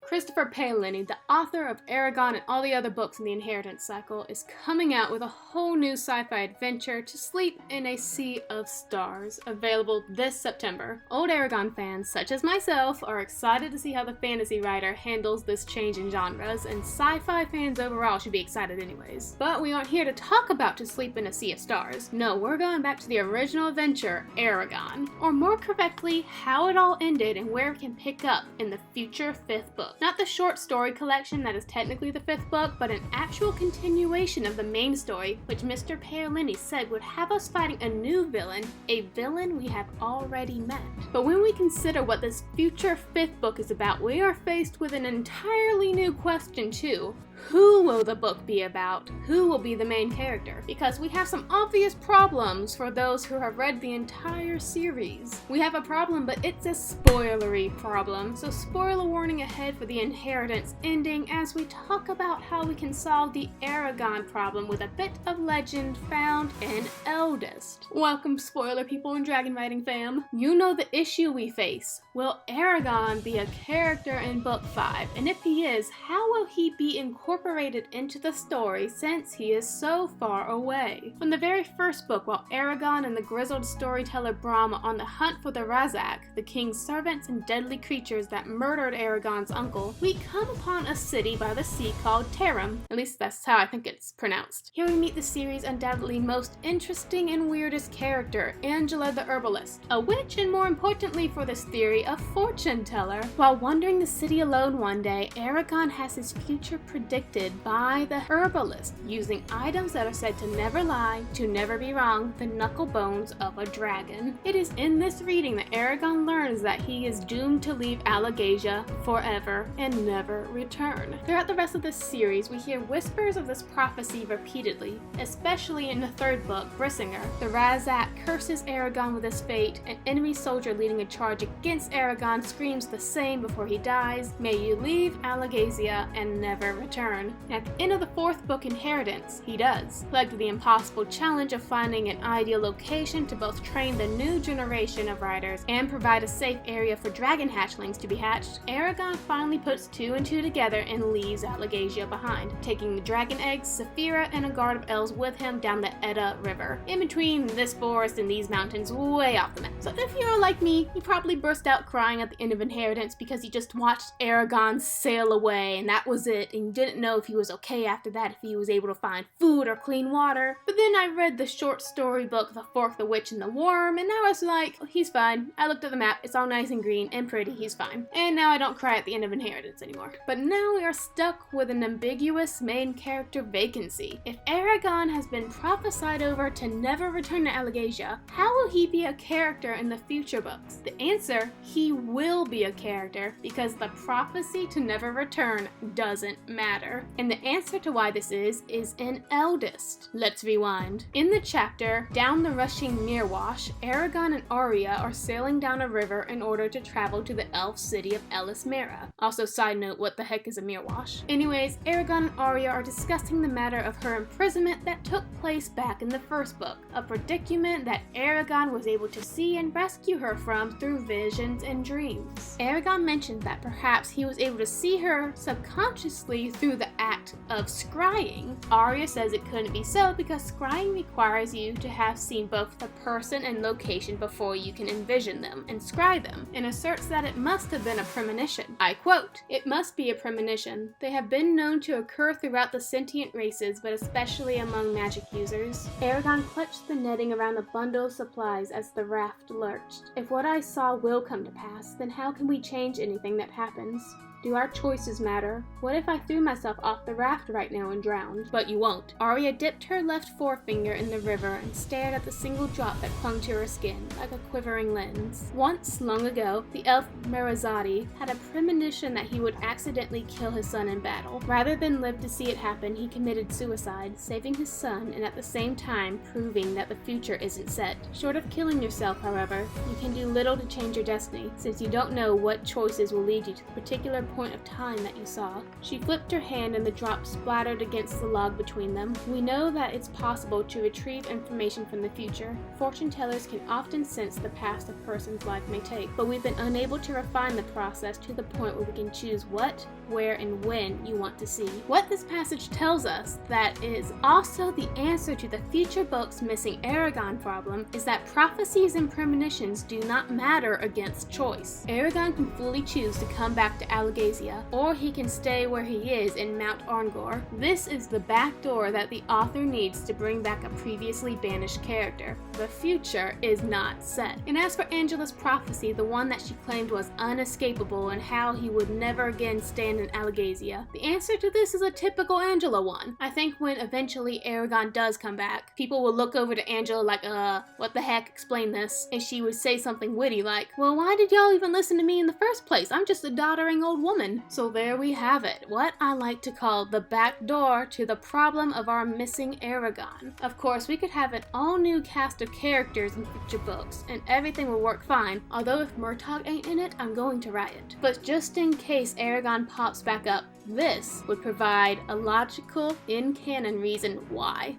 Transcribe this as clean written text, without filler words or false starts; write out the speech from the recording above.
Christopher Paolini, the author of Eragon and all the other books in the Inheritance cycle, is coming out with a whole new sci-fi adventure to sleep in a sea of stars, available this September. Old Eragon fans, such as myself, are excited to see how the fantasy writer handles this change in genres, and sci-fi fans overall should be excited anyways. But we aren't here to talk about To Sleep in a Sea of Stars. No, we're going back to the original adventure, Eragon. Or more correctly, how it all ended and where we can pick up in the future 5th book. Not the short story collection that is technically the 5th book, but an actual continuation of the main story, which Mr. Paolini said would have us fighting a new villain, a villain we have already met. But when we consider what this future 5th book is about, we are faced with an entirely new question too. Who will the book be about? Who will be the main character? Because we have some obvious problems for those who have read the entire series. We have a problem, but it's a spoilery problem, so spoiler warning ahead for the Inheritance ending as we talk about how we can solve the Eragon problem with a bit of legend found in Eldest. Welcome, spoiler people and dragon writing fam. You know the issue we face. Will Eragon be a character in book 5? And if he is, how will he be incorporated into the story since he is so far away? From the very first book, while Eragon and the grizzled storyteller Brahm are on the hunt for the Razak, the king's servants and deadly creatures that murdered Eragon's uncle, we come upon a city by the sea called Tarim. At least that's how I think it's pronounced. Here we meet the series' undoubtedly most interesting and weirdest character, Angela the Herbalist, a witch and more importantly for this theory, a fortune teller. While wandering the city alone one day, Eragon has his future predicted by the herbalist using items that are said to never lie, to never be wrong, the knuckle bones of a dragon. It is in this reading that Eragon learns that he is doomed to leave Alagaesia forever and never return. Throughout the rest of this series, we hear whispers of this prophecy repeatedly, especially in the 3rd book, Brissinger. The Razak curses Eragon with his fate. An enemy soldier leading a charge against Eragon screams the same before he dies, "May you leave Alagaesia and never return." And at the end of the 4th book, Inheritance, he does. Plagued with the impossible challenge of finding an ideal location to both train the new generation of riders and provide a safe area for dragon hatchlings to be hatched, Eragon finally puts 2 and 2 together and leaves Alagaesia behind, taking the dragon eggs, Saphira, and a guard of elves with him down the Edda River, in between this forest and these mountains way off the map. So if you're like me, you probably burst out crying at the end of Inheritance because you just watched Eragon sail away and that was it, and you didn't know if he was okay after that, if he was able to find food or clean water. But then I read the short story book, The Fork, the Witch, and the Worm, and I was like, oh, he's fine. I looked at the map, it's all nice and green and pretty, he's fine. And now I don't cry at the end of Inheritance anymore. But now we are stuck with an ambiguous main character vacancy. If Eragon has been prophesied over to never return to Alagaesia, how will he be a character in the future books? The answer, he will be a character, because the prophecy to never return doesn't matter. And the answer to why this is in Eldest. Let's rewind. In the chapter, Down the Rushing Mirwash, Eragon and Arya are sailing down a river in order to travel to the elf city of Elismera. Also, side note, what the heck is a Mirwash? Anyways, Eragon and Arya are discussing the matter of her imprisonment that took place back in the 1st book, a predicament that Eragon was able to see and rescue her from through visions and dreams. Eragon mentioned that perhaps he was able to see her subconsciously through the act of scrying. Arya says it couldn't be so because scrying requires you to have seen both the person and location before you can envision them and scry them, and asserts that it must have been a premonition. I quote, "It must be a premonition. They have been known to occur throughout the sentient races, but especially among magic users." Eragon clutched the netting around a bundle of supplies as the raft lurched. "If what I saw will come to pass, then how can we change anything that happens? Do our choices matter? What if I threw myself off the raft right now and drowned? But you won't." Arya dipped her left forefinger in the river and stared at the single drop that clung to her skin, like a quivering lens. Once, long ago, the elf Merazadi had a premonition that he would accidentally kill his son in battle. Rather than live to see it happen, he committed suicide, saving his son and at the same time proving that the future isn't set. Short of killing yourself, however, you can do little to change your destiny, since you don't know what choices will lead you to the particular point of time that you saw. She flipped her hand and the drops splattered against the log between them. We know that it's possible to retrieve information from the future. Fortune tellers can often sense the past a person's life may take, but we've been unable to refine the process to the point where we can choose what, where, and when you want to see. What this passage tells us that is also the answer to the future book's missing Eragon problem is that prophecies and premonitions do not matter against choice. Eragon can fully choose to come back to Alagaesia, or he can stay where he is in Mount Arngor. This is the back door that the author needs to bring back a previously banished character. The future is not set. And as for Angela's prophecy, the one that she claimed was unescapable and how he would never again stand in Alagaesia, the answer to this is a typical Angela one. I think when eventually Eragon does come back, people will look over to Angela like, what the heck, explain this. And she would say something witty like, well, why did y'all even listen to me in the first place? I'm just a doddering old woman. So there we have it, what I like to call the back door to the problem of our missing Eragon. Of course, we could have an all-new cast of characters in future books, and everything will work fine, although if Murtagh ain't in it, I'm going to riot. But just in case Eragon pops back up, this would provide a logical, in-canon reason why.